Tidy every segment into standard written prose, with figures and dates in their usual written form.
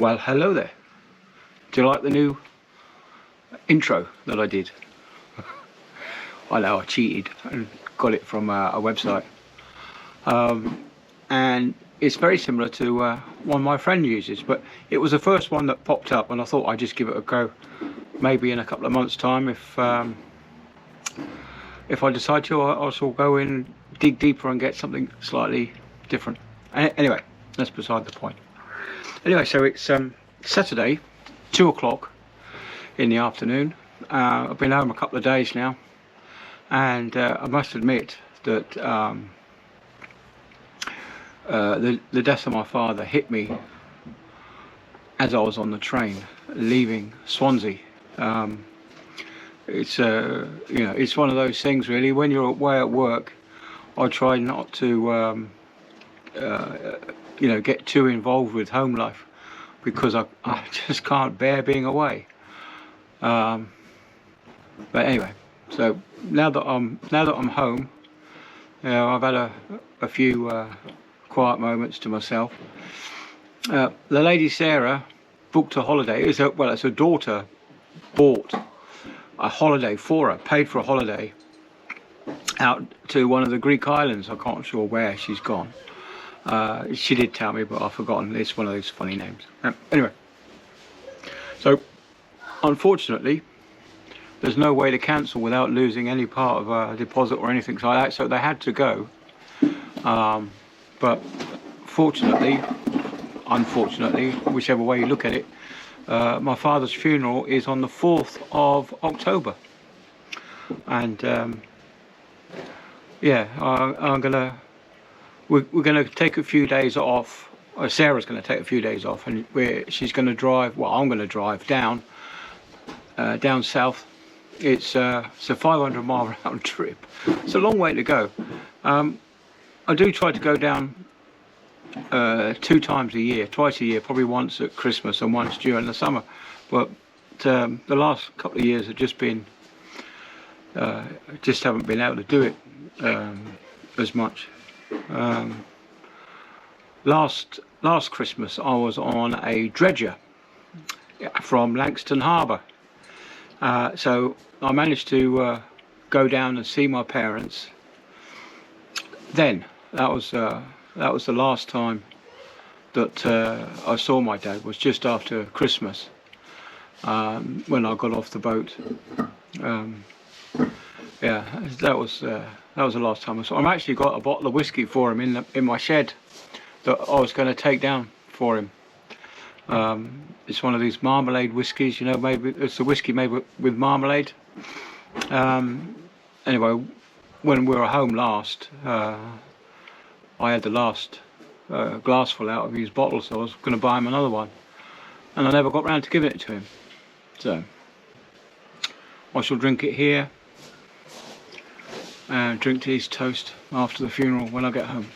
Well, hello there. Do you like the new intro that I did? I know I cheated and got it from a website. And it's very similar to one my friend uses, but it was the first one that popped up and I thought I'd just give it a go. Maybe in a couple of months' time, if I decide to, I shall go in, dig deeper and get something slightly different. Anyway, that's beside the point. Anyway, so it's Saturday, 2 o'clock in the afternoon. I've been home a couple of days now, and I must admit that the death of my father hit me as I was on the train leaving Swansea. It's it's one of those things really. When you're away at work, I try not to get too involved with home life because I just can't bear being away. But anyway, so now that I'm home, I've had a few quiet moments to myself. The lady Sarah booked a holiday. It's her daughter bought a holiday for her, paid for a holiday out to one of the Greek islands. I can't sure where she's gone. She did tell me, but I've forgotten. It's one of those funny names. Anyway, so unfortunately, there's no way to cancel without losing any part of a deposit or anything like that. So they had to go. But fortunately, unfortunately, whichever way you look at it, my father's funeral is on the 4th of October, and we're gonna take a few days off. Sarah's gonna take a few days off, and she's gonna drive. Well, I'm gonna drive down south. It's a 500-mile round trip. It's a long way to go. I do try to go down 2 times a year, twice a year, probably once at Christmas and once during the summer. But the last couple of years have just been, just haven't been able to do it as much. Last Christmas I was on a dredger from Langston Harbour, so I managed to go down and see my parents. Then that was the last time that I saw my dad, was just after Christmas, when I got off the boat. That was the last time I saw him. I've actually got a bottle of whiskey for him in my shed that I was going to take down for him. It's one of these marmalade whiskies, maybe it's a whiskey made with marmalade. Anyway, when we were home last, I had the last glassful out of his bottle, so I was going to buy him another one, and I never got round to giving it to him. So I shall drink it here and drink to his toast after the funeral when I get home.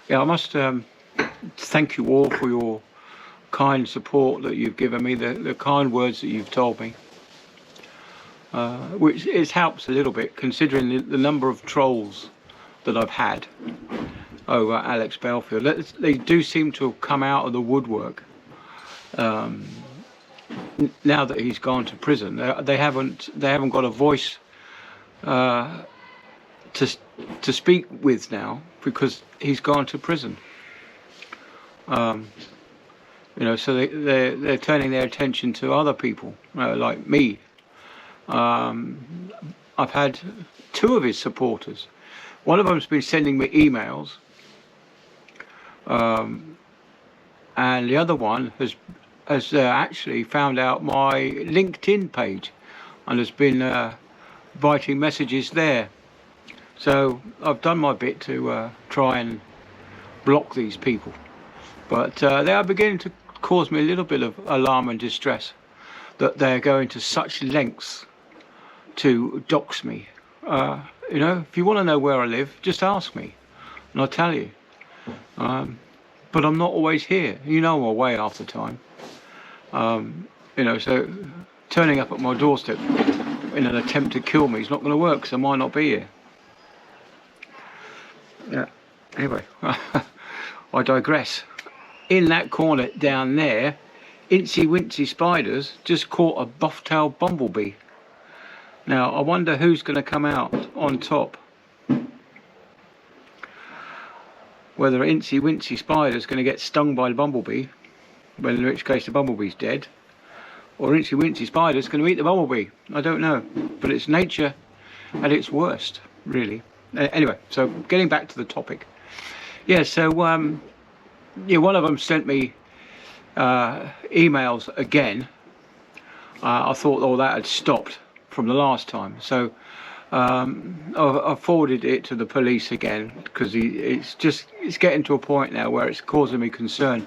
Yeah, I must thank you all for your kind support that you've given me, the kind words that you've told me, which it helps a little bit considering the number of trolls that I've had over Alex Belfield. They do seem to have come out of the woodwork now that he's gone to prison. They haven't got a voice to speak with now because he's gone to prison. So they're turning their attention to other people like me. I've had 2 of his supporters. One of them's been sending me emails, and the other one has actually found out my LinkedIn page and has been writing messages there. So I've done my bit to try and block these people, but they are beginning to cause me a little bit of alarm and distress that they're going to such lengths to dox me. If you want to know where I live, just ask me and I'll tell you. But I'm not always here. I'm away half the time. So turning up at my doorstep in an attempt to kill me is not going to work because I might not be here. Yeah. Anyway, I digress. in that corner down there, Incy Wincy spiders just caught a buff-tailed bumblebee. Now, I wonder who's going to come out on top. Whether Incy Wincy spider's going to get stung by the bumblebee, in which case the bumblebee's dead, or Incy Wincy spider's going to eat the bumblebee. I don't know. But it's nature at its worst, really. Anyway, so getting back to the topic. Yeah, so, yeah, one of them sent me emails again. I thought all that had stopped from the last time, so I forwarded it to the police again, because it's getting to a point now where it's causing me concern.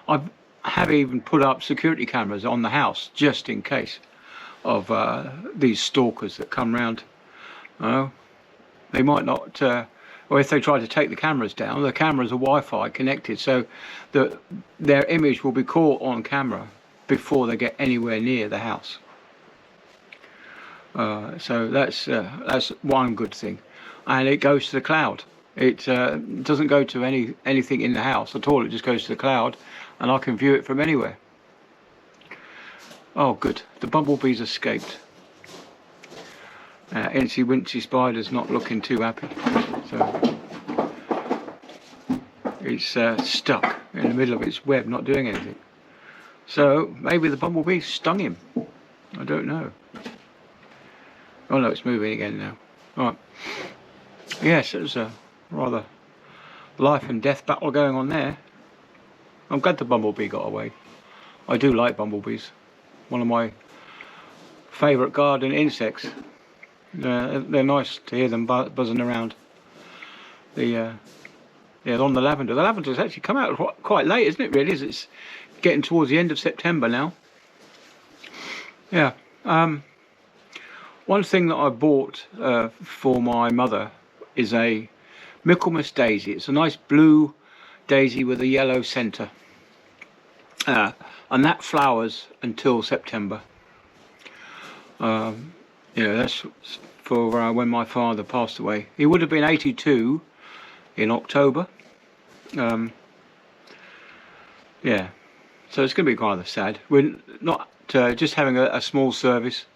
I have even put up security cameras on the house just in case of these stalkers that come round. They might not, or if they try to take the cameras down, the cameras are Wi-Fi connected, so their image will be caught on camera before they get anywhere near the house. So that's one good thing, and it goes to the cloud. It doesn't go to anything in the house at all. It just goes to the cloud, and I can view it from anywhere. Oh, good. The bumblebees escaped. Incy Wincy spider's not looking too happy, so it's stuck in the middle of its web, not doing anything. So maybe the bumblebee stung him. I don't know. Oh no, it's moving again now. Alright. Yes, it was a rather life and death battle going on there. I'm glad the bumblebee got away. I do like bumblebees. One of my favourite garden insects. They're nice to hear them buzzing around. Yeah, on the lavender. The lavender's actually come out quite late, isn't it, really? It's getting towards the end of September now. Yeah. One thing that I bought for my mother is a Michaelmas daisy. It's a nice blue daisy with a yellow centre. And that flowers until September. That's for when my father passed away. He would have been 82 in October. Yeah, so it's going to be rather sad. We're not just having a small service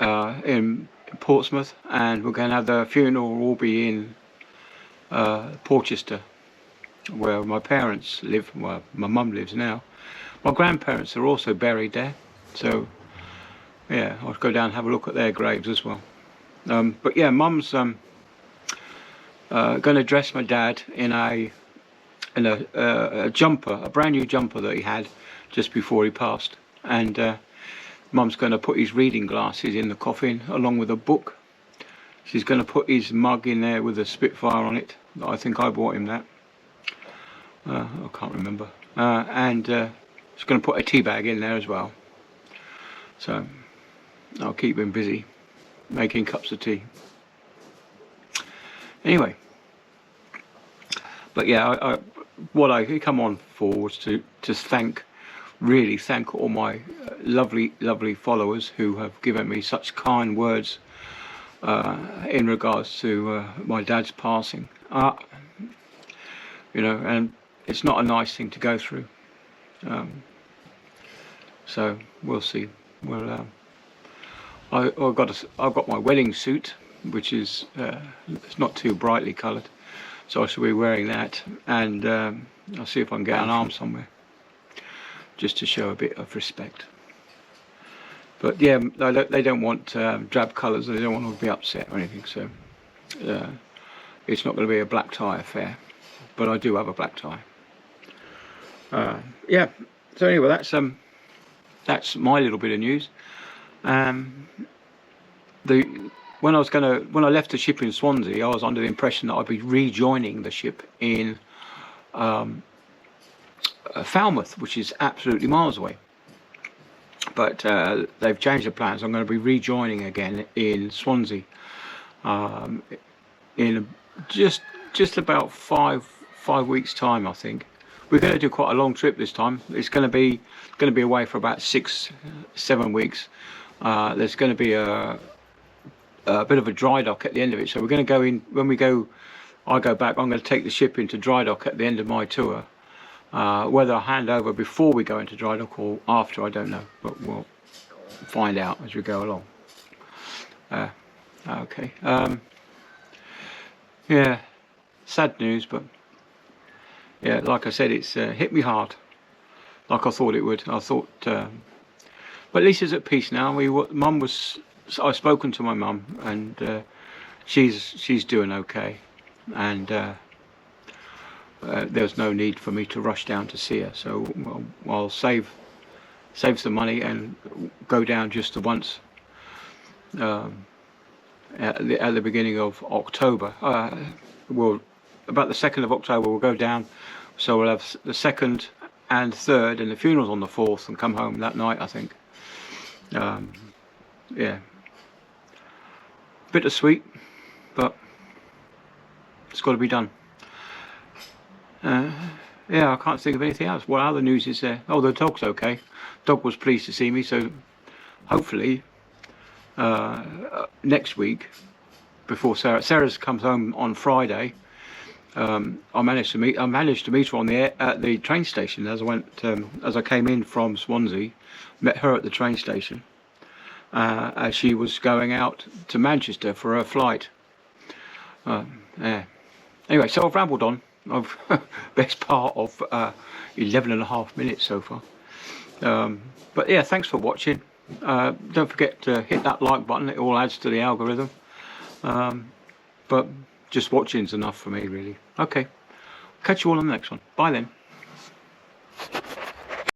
in Portsmouth, and we're going to have the funeral will be in Porchester, where my parents live. Well, my mum lives now. My grandparents are also buried there, so yeah, I'll go down and have a look at their graves as well. But yeah, Mum's going to dress my dad in a jumper, a brand new jumper that he had just before he passed, and Mum's going to put his reading glasses in the coffin along with a book. She's going to put his mug in there with a Spitfire on it. I think I bought him that. I can't remember. And she's going to put a tea bag in there as well. So I'll keep him busy making cups of tea. Anyway, but yeah, what I come on for was to really thank all my lovely followers who have given me such kind words in regards to my dad's passing. And it's not a nice thing to go through. So we'll see. I've got my wedding suit, which is it's not too brightly coloured, so I shall be wearing that, and I'll see if I can get an arm somewhere, just to show a bit of respect. But yeah, they don't want drab colours. They don't want to be upset or anything. So it's not going to be a black tie affair. But I do have a black tie. Yeah. So anyway, that's my little bit of news. When I left the ship in Swansea, I was under the impression that I'd be rejoining the ship in Falmouth, which is absolutely miles away. But they've changed the plans. I'm going to be rejoining again in Swansea in just about five weeks' time, I think. We're going to do quite a long trip this time. It's going to be away for about 6-7 weeks. There's going to be a bit of a dry dock at the end of it. So we're going to go in when I go back. I'm going to take the ship into dry dock at the end of my tour. Whether I hand over before we go into dry dock or after, I don't know, but we'll find out as we go along. Okay. Yeah, sad news, but yeah, like I said, it's hit me hard, like I thought it would. I thought, but at least it's at peace now. I've spoken to my mum, and she's doing okay, and there's no need for me to rush down to see her. So I'll save some money and go down just the once. At the beginning of October, about the 2nd of October we'll go down, so we'll have the 2nd and 3rd, and the funeral's on the 4th, and come home that night, I think. Yeah, bittersweet, but it's got to be done. Yeah, I can't think of anything else. What other news is there? Oh, the dog's okay. Dog was pleased to see me, so hopefully next week, before Sarah's comes home on Friday, I managed to meet her at the train station as I came in from Swansea. Met her at the train station as she was going out to Manchester for her flight. Yeah. Anyway, so I've rambled on. I've best part of 11.5 minutes so far. But yeah, thanks for watching. Don't forget to hit that like button, it all adds to the algorithm. But just watching's enough for me, really. Okay, catch you all on the next one. Bye then.